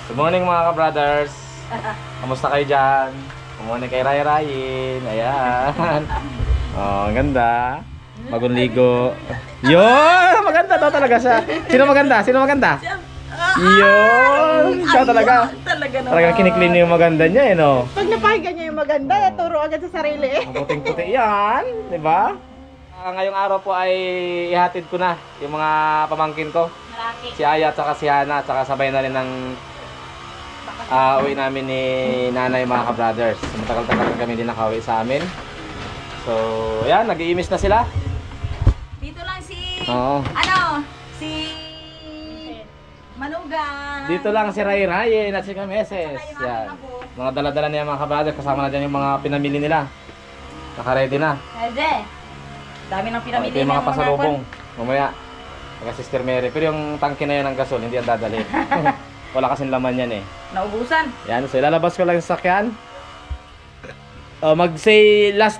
Good morning mga ka-brothers. Kamusta kayo dyan? Good morning kay Ray Rayin. Ayan. Oh, ang ganda. Bagong ligo. Yun! Maganda daw talaga siya. Sino maganda? Sino maganda? Yun! Siya talaga. Talagang kiniklin niya yung maganda niya eh, no? Pag napahiga niya yung maganda, turo agad sa sarili eh. Puting-puti yan. Diba? Ngayong araw po ay ihatid ko na yung mga pamangkin ko. Si Aya at saka si Hana at saka sabay na rin ng uwi namin ni nanay mga ka-brothers. Matagal-tagal na kami din nakauwi sa amin. So, ayan, nag-iimis na sila. Dito lang si... Oo. Si... Manugang. Dito lang si Ray Rayen at si Kameses. Yan. Mga dala-dala niya mga ka-brothers. Kasama na dyan yung mga pinamili nila. Naka-ready na. Ede. Dami ng pinamili. Ito yung mga pasalubong. Mamaya. Taga Sister Mary. Pero yung tangke na yan ng gasol, hindi yan dadali. Wala kasing laman yan eh. Naubusan. Yan, so ilalabas ko lang yung sakyan. Mag-say last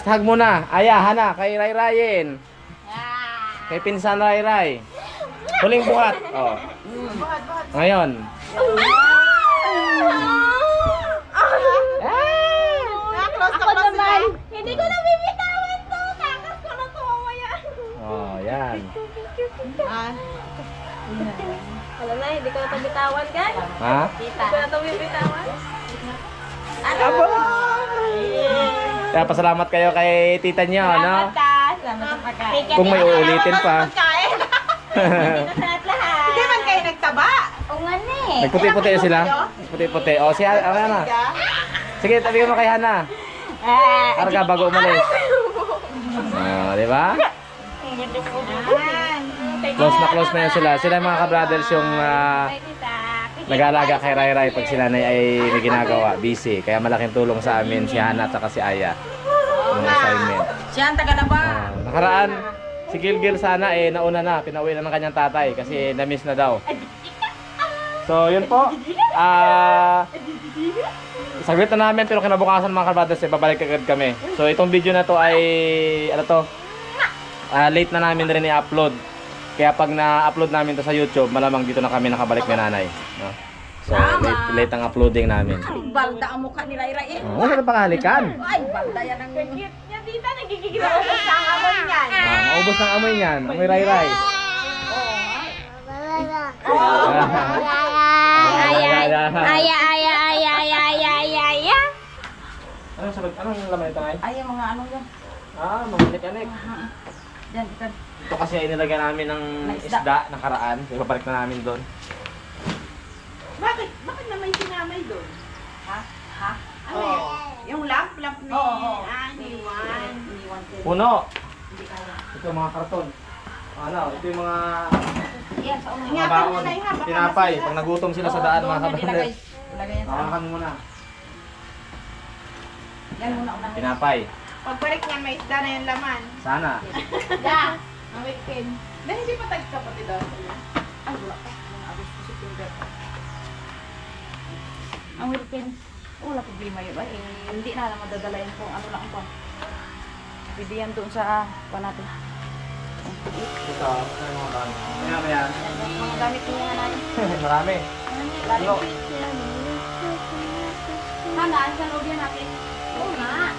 hug muna. Aya, Hana, kay Ray Rayen. Kay Pinsan Ray Ray. Huling buhat. Oh. Ngayon. Ako naman. Hindi ko na bibitawan to. Takas ko na to mamaya. Oh, yan. Wala na, hindi ko na ito bitawan, guys. Ha? Hindi ko na ito bibitawan. Aba! Kaya pasalamat kayo kay tita niyo, no? Salamat sa pagkain. Kung may uulitin pa. Lahat-lahat. Hindi man kayo nagtaba. Oo nga na eh. Nagputi-puti sila. Puti-puti. O, si Hana. Sige, tabi mo kay Hana. Karga bago umalis. Di ba? Close na yan sila. Sila yung mga ka-brothers yung nag-aalaga kay Ray Ray pag si nanay ay may ginagawa, busy. Kaya malaking tulong sa amin si Hana at saka si Aya. Yung assignment. Siya ang taga na ba? Nakaraan, si Gilgil sana nauna na. Pinauwi na ng kanyang tatay kasi na-miss na daw. So, yun po. Saglit na namin pero kinabukasan mga ka-brothers babalik agad kami. So, itong video na to ay late na namin rin i-upload. Kaya pag na-upload namin to sa YouTube, malamang dito na kami nakabalik ni nanay. No? So, late ang uploading namin. Balda ang mukha ni Ray Ray eh. Ano pa kahalikan? Ay, balda yan ang... Yan dito, nagigigil ako sa amoy niyan. Maubos ng amoy niyan. Amoy Ray Ray. Anong laman ito ngayon? Ay, yung mga ano yan. Mamanik-anik. Diyan, ikan. Ito kasi ay nilagyan namin ng isda nakaraan. Ibabalik na namin doon. Bakit? Bakit na may sinamay doon? Ha? Ano yun? Yung lamp ni... Oo. Iniwan. Puno! Ito yung mga karton. Ito yung mga Yan, sa unang. baon. Tinapay. Pag nagutom sila sa daan mga kabanders. Ilagay yan sa Hawakan mo muna. Yan muna unang. Tinapay. Pagbalik niya may isda na yung laman. Sana. Da! Ang wikin. Dahil hindi pa tagkapatid daw. Ay, wala pa. Ang agos ko si Tinder. Ang weekend. Wala problema yun ba? Hindi na lang madadalayan kung ano lang ito. Pwede yan doon sa natin. Ito. Ano yung mga dami? Ano yan? Mga gamit ko nga natin. Marami. Ano? Hana, sa loob yan natin. Oo nga.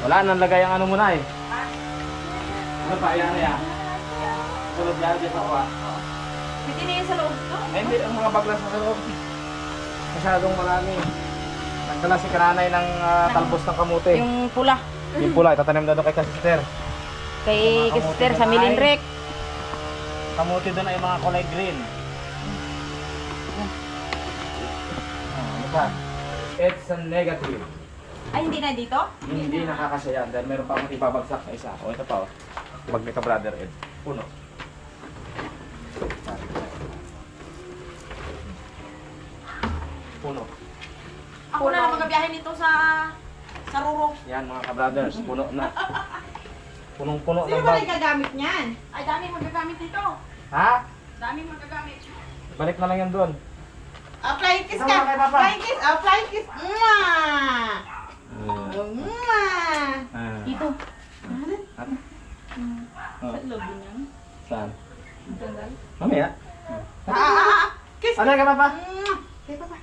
Wala nang lagay ang ano muna eh. Ano pa? Ayan na yan. Sulod yan. Dito ako ah. Pwede na yan sa loob to. Ay, hindi. Ang mga baglas sa loob. Masyadong marami. Nagdala si Kananay ng talbos ng kamote. Yung pula. Yung pula, itatanim daw kay Sister. Kay Sister sa Milinrek. Kamote doon ay mga kulay green. Ano pa? It's a negative. Ay, hindi na dito? Hindi nakakasya yan dahil meron pa akong ibabagsak na isa. O ito pa o. Pag may ka-brother Ed. Puno. Puno. Ako na magabiyahe nito sa Ruro. Yan mga ka-brothers. Puno na. Punong-puno Sino ng ba bag. nagkagamit niyan? Ay, dami magagamit dito. Ha? Dami magagamit. Balik na lang yan doon. Flying kiss Ikaw ka! na kay Papa. Flying kiss! Flying kiss! Mwah! Mwah! Dito. Oh. Sa loob niya. Saan? Tanggal. Mamaya. Kiss kiss. Ano ka, Papa? Kay Papa.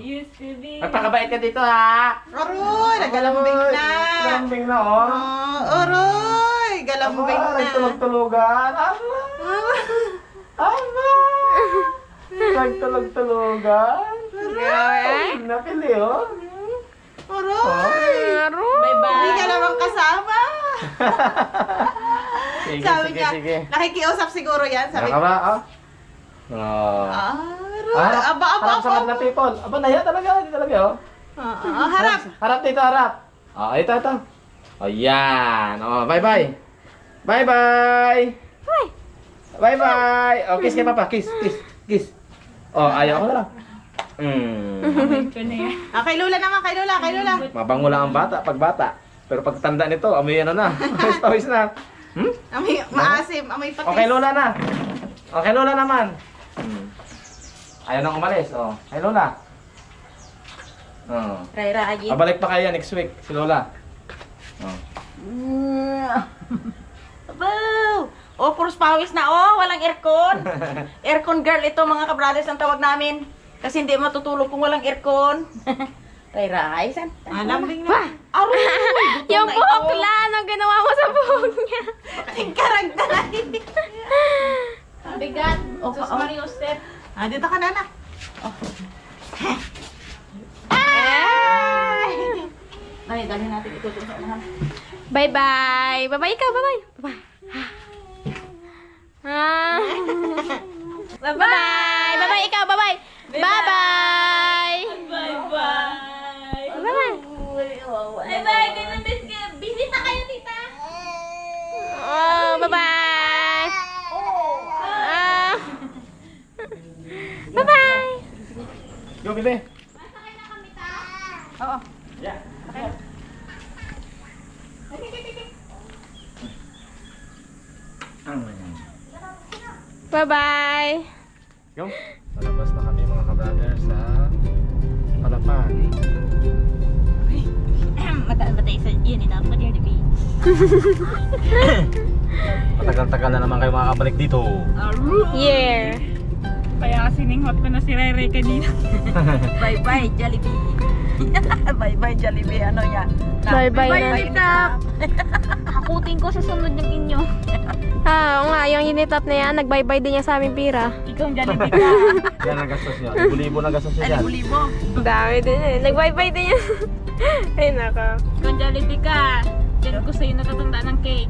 Used to be. Magpakabait ka dito, ha? Aroy, nagalambing na. Galambing na, oh. Aroy, galambing na. Nagtulog-tulugan. Ama! Nagtulog-tulugan. Napili, oh. Aroy. Bye-bye. Hindi ka naman kasama. Sige, Sabi sige, niya, sige. nakikiusap siguro yan. Sabi Ano ko, ka ba, oh? Oh. Aroy. Aba, Harap sa mga people. Aba, naya talaga. Hindi talaga, oh. Harap. Harap dito, harap. Oh, ito, ito. Oh, yan. Oh, bye-bye. Bye-bye. Bye-bye. Oh, kiss kay Papa. Kiss, kiss, kiss. Oh, ayaw ko na lang. Ito na yan. Kay Lola naman, kay Lola, kay Lola. Mabango lang ang bata pag bata. Pero pag tanda nito, amoy ano na. Pawis na. Amoy maasim, amoy patis. Okay, Lola na. Okay, Lola naman. Ayaw nang umalis. Oh, kay Lola. Oh. Ray-ray. Babalik pa kayo next week, si Lola. Oh. Boo! Oh, puros pawis na oh, walang aircon. Aircon girl ito mga ka-brothers ang tawag namin. Kasi hindi matutulog kung walang aircon. Ray-ray, san? Lambing na. Aroy! Yung buhok lang, ang ginawa mo sa buhok niya. Tingkarag na lang. Bigat. Oh, Sus, Mario step. Dito ka na na. Dali, dali natin ito sa unahan. Bye-bye. Bye-bye ikaw, bye-bye. Bye-bye. Bye-bye. Bye-bye ikaw, bye-bye. Bye-bye. Bye-bye. Bye-bye. Bye-bye. Ganun bisita kayo, tita. Oh, bye-bye. Bye-bye. Go, bebe. Oo. Yeah. Bye-bye. Go. Palabas na kami mga ka-brother sa Palapan. Matay sa yun, ina ako dyan, baby. Matagal-tagal na naman kayo makakabalik dito. Yeah. Kaya sininghot ko na si Ray kanina. Bye-bye, Jollibee. Bye-bye, Jollibee. Ano yan? Bye-bye na. Unitap. Hakutin ko sa sunod yung inyo. Oo nga, yung Unitap na yan, nag-bye-bye din niya sa aming pira. Ikaw ang Jollibee ka. Yan ang gastos niya. Libo-libo na gastos niya dyan. Libo-libo. Ang dami din eh. Nag-bye-bye din yan. Ay, naka. Ikaw ang Jollibee ka. Diyan ko sa'yo natatanda ng cake.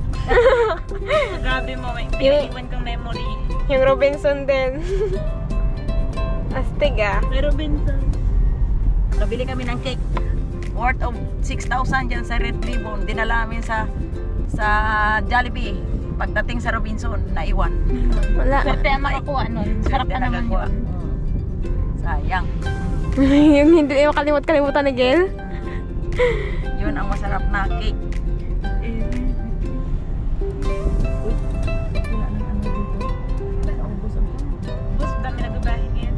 Grabe mo, may pinaiwan kang memory. Yung Robinson din. Astig ah. Pero Benson. Nabili kami ng cake worth of 6,000 dyan sa Red Ribbon. Dinala namin sa Jollibee. Pagdating sa Robinson, naiwan. Wala. Swerte ang makakuha nun. Sarap ka naman yun. Sayang. Yung hindi yung kalimut-kalimutan ni Gail. Yun ang masarap na cake. Bus, dami nagbabahin yan.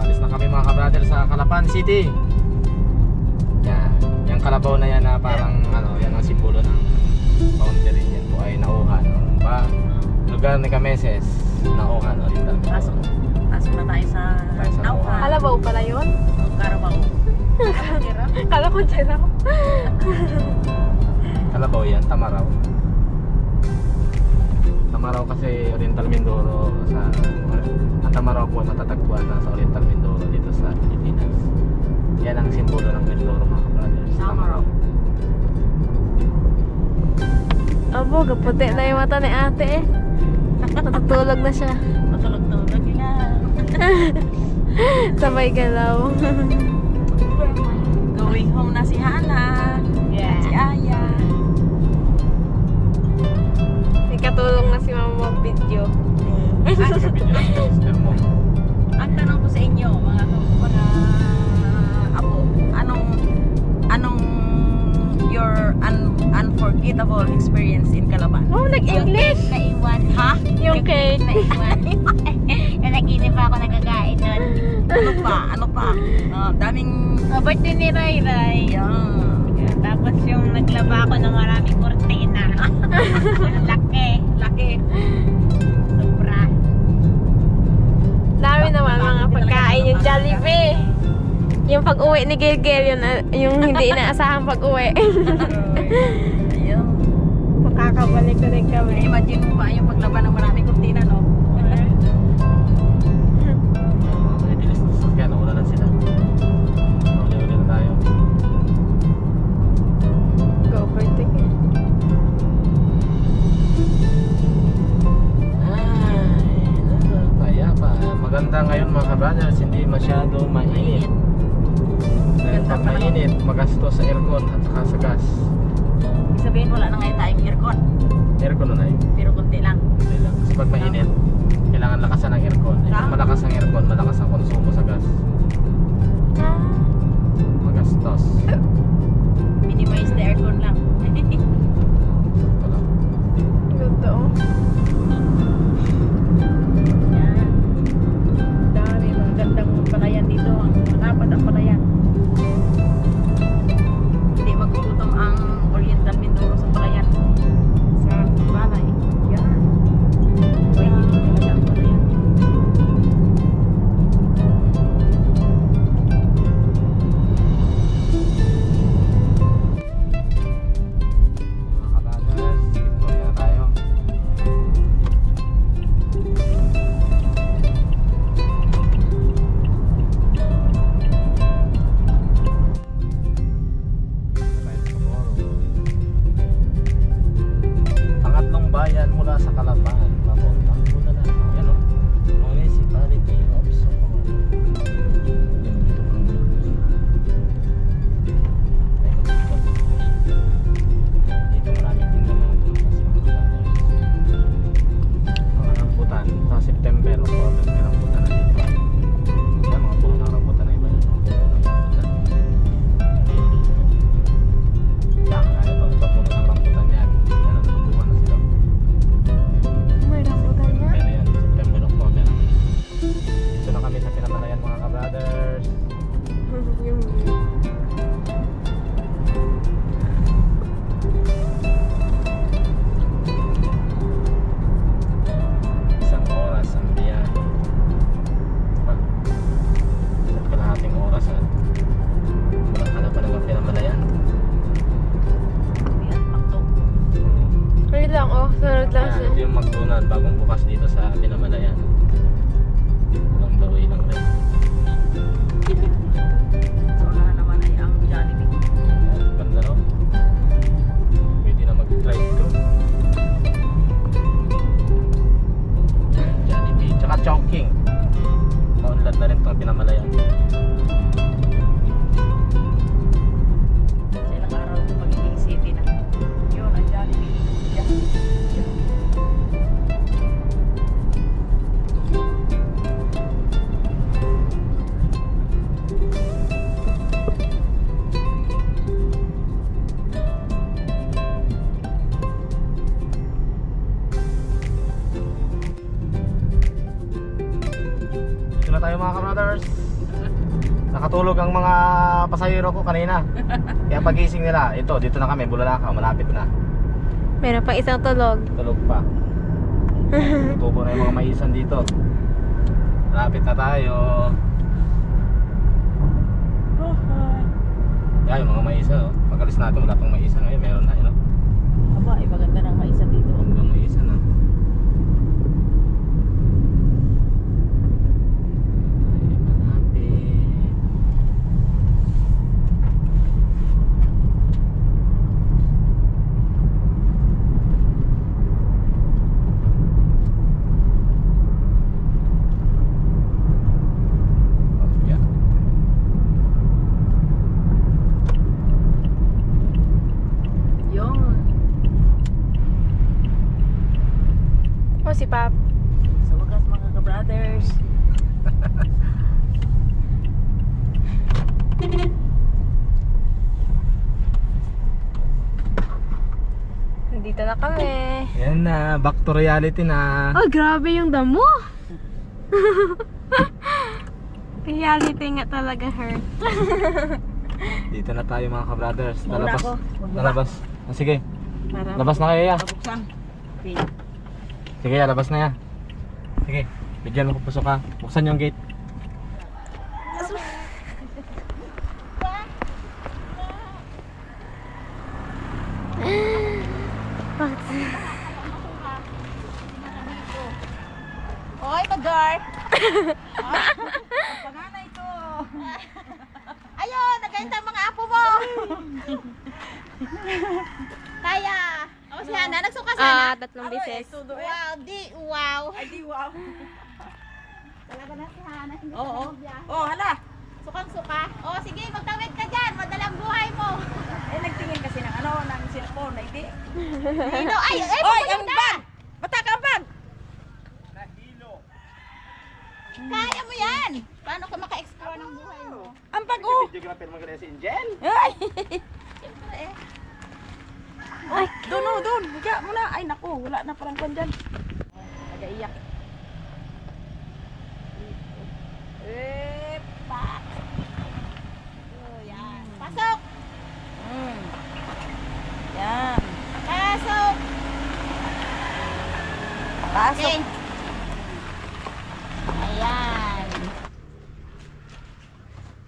Alis na kami mga ka-brother sa Calapan City. Yan. Yung kalabaw na yan na parang ano, yan ang simbolo ng boundary. Yan po ay Nauhan. Lugar ni Cameses. Nauhan Oriental. Pasok na tayo sa Tayo sa Nauhan. Kalabaw pala yun? Carabao. Kala ko dyan ako. Kalabaw yan, Tamaraw. Tamaraw kasi Oriental Mindoro sa ang Tamaraw po matatagpuan na sa Oriental Mindoro dito sa Pilipinas. Yan ang simbolo ng Mindoro mga brothers. Tamaraw. Abo, kaputi na yung mata ni ate eh. Natutulog na siya. Matulog-tulog lang. Sabay galaw. Going home na si Hana. Si Aya. May katulong na si mama mag-video. Sabi niyo lang sa sister mo. Ang tanong ko sa inyo, mga apo, anong your unforgettable experience in Calapan? Oh, nag-English! Naiwan. Ha? Yung cake. Naiwan. Nanaginip ako nagkakain nun. Ano pa? Daming... Birthday ni Ray Ray. Yan. Tapos yung naglaba ako ng maraming kortina. Laki. Sobra. Dami naman mga pagkain yung Jollibee. Yung pag-uwi ni Gilgil, yung hindi inaasahang pag-uwi. Ayun. Makakabalik na rin kami. Imagine mo ba yung paglaban ng maraming kurtina, no? May bilis na sasakyan, nauna na sila. Uli-uli na tayo. Go for ticket. Kaya pa. Maganda ngayon mga ka-brothers, hindi masyado mainit. Dahil pag mainit, magastos sa aircon at saka sa gas. Ibig sabihin, wala na ngayon tayong aircon. Aircon na yun. Pero konti lang. Hindi lang. Kasi pag mainit, kailangan lakasan ng aircon. Eh, pag malakas ang aircon, malakas ang konsumo sa gas. Magastos. Minimize the aircon lang. Ito lang. Ganda oh. Yan. Dami, mga gandang palayan dito. Ang malapad ang palayan. Hindi magugutom ang Oriental Mindoro sa palayan. Sa balay. Yan. Pwede din talaga ang palayan. Mga ka-brothers, Victoria na tayo. Pangatlong bayan mula sa Calapan, papuntang Bunalan. Ayan o, Municipality of Socorro. Yan, dito pa lang. Dito maraming tinda mga bukas, mga brothers. Mga rambutan, sa September, October, may rambutan na dito. Yan, mga puno ng rambutan na iba yun. Mga puno ng rambutan. Yan, kaya ito puno ng rambutan yan. Yan, natutuwa na sila. May rambutan niya. Pero yan, September, October. Dito na kami sa Pinamalayan mga ka-brothers. Yung Isang oras ang biyahe. Isa't kalahating oras ha. Wala ka na pa naman Pinamalayan. Yan, pakto. wait lang oh. Sunod lang Ayan, siya. ito yung McDonald's bagong bukas dito sa Pinamalayan. Walang bawi lang rin. So, na naman ay ang Jollibee. Ayan, ganda no? Pwede na mag-drive thru. Jollibee, tsaka Chongqing. Maunlad na rin itong Pinamalayan. Sa ilang araw ito magiging city na. Yun ang Jollibee. Yan. Dito na tayo mga ka-brothers. Nakatulog ang mga pasahero ko kanina. Kaya pagising nila, ito, dito na kami, Bulalakaw, malapit na. Meron pang isang tulog. Tulog pa. Tubo na yung mga maisan dito. Malapit na tayo. Yan, yung mga maisan, oh. Pag-alis natin, wala pang maisan. Ngayon, meron na, yun, oh. Aba, ay maganda ng maisa dito. Hanggang maisan na. Ay, malapit. Oh, yeah. Yun. Oh, si Pap. Sa wakas mga ka-brothers. Nandito na kami. Yan na, back to reality na. Oh, grabe yung damo. Reality nga talaga, hurt. Dito na tayo mga ka-brothers. Mauna Lalabas. ako. Magbaba. Lalabas. Ah, sige. Para Labas na kayo, ya. mabuksan. Okay. Sige, ya, labas na ya. Sige, bigyan mo ko pasok ha. Buksan yung gate. Hoy, mag-guard. Panganay ko. Ayun, nagkainta ang mga apo mo. Kaya. O si Hana, nagsuka sana. 3 beses. Wow, wow. Ay, di wow. Talaga na si Hana, hindi Oo. ka nabya. Oh, hala. Sukang-suka. O sige, magtawid ka dyan. Madalang buhay mo. Eh, nagtingin kasi ng ano, ng cellphone. Ay, di. Hilo, ay, Oy, ang bag! Bata ka ang bag! Kaya mo yan. Paano ka maka-explore ng buhay mo? Ang bag, oh! Videographer mo si Angel. Ay! Siyempre eh. Ay, Doon, oh, doon. Higa mo na. Ay, naku. Wala na parang kwan dyan. Nag-iyak. Pak. Oh, yan. Pasok. Yan. Pasok. Pasok. Okay. Ayan.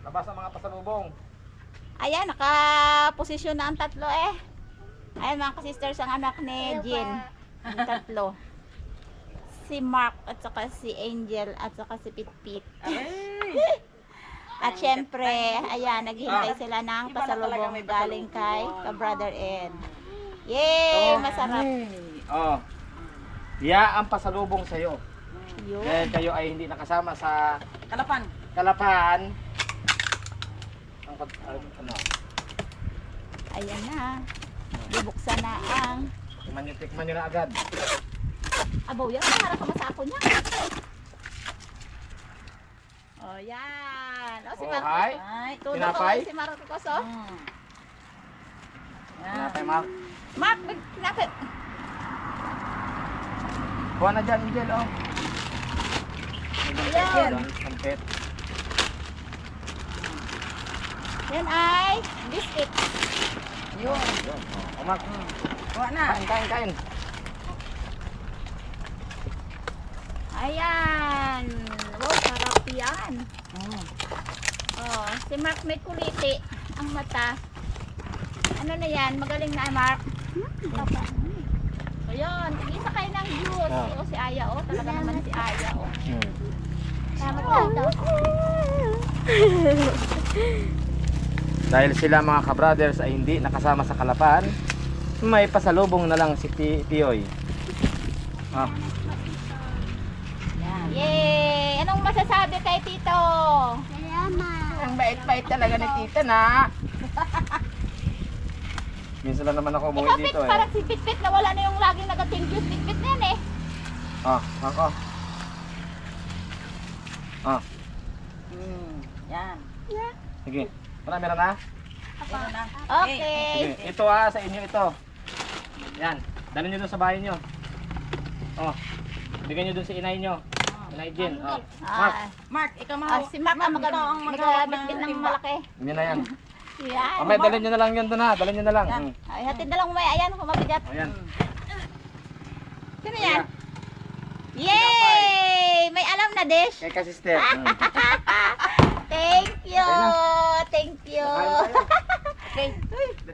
Labas ang mga pasalubong. Ayan, naka-posisyon na ang tatlo eh. Ayan mga ka-sisters, ang anak ni Jean. Ang tatlo. Si Mark at saka si Angel at saka si Pitpit. At syempre, ayan, naghihintay sila ng pasalubong galing kay ka-brother N. Yay! Masarap. Oh. Ya ang pasalubong sa'yo. Yun. Dahil kayo ay hindi nakasama sa Kalapan. Kalapan. Ano? Ayan na. Bubuksan na ang Tikman nyo na agad. abaw yan. Para ka masako niya. Oh, yan. O, si Oh, Marcos. hi. Ay. Tudo Tinapay? ko si Marcos, oh. Yan. Tinapay, Mark. Mark, tinapay. Kuha na dyan, Angel, oh. Ayan. Sampet. Yan ay biscuit. Yun. Yun, oh. Mark. Kuha na. Kain. Ayan. Wow, sarap yan. Oh, si Mark may kuliti ang mata. Ano na yan? Magaling na, Mark. So, yun. Tig-isa kayo ng juice. Ah. O, si Aya, oh. Talaga naman si Aya, oh. Salamat Dahil sila mga ka-brothers ay hindi nakasama sa Kalapan, may pasalubong na lang si Pioy. Ah, Yay! Anong masasabi kay Tito? Ang bait-bait talaga ni tita na. minsan lang naman ako Ikaw, umuwi Pit, dito eh. parang si Pit-Pit na wala na yung laging nag-thank you. Pit-Pit na yan eh. Ah, ako. Ah, Yan. sige. Marami na na? Yan na. Okay. Sige, ito sa inyo ito. Yan, dalhin nyo dun sa bahay nyo. Oh, bigyan nyo dun sa inay nyo. Inay Jen. Oh. Mark, Mark, ikaw Si Mark ang magabit ng malaki. yun na yan. Yan. Mamaya dalhin nyo na lang yun dun ha. Dalhin nyo na lang. Ay, hatid na lang mo. Ayan, kung mabigat. Oh, yan. Sino yan? Yay! May alam na dish. Kay ka-sister. Thank you. Thank you. Kain tayo. Okay.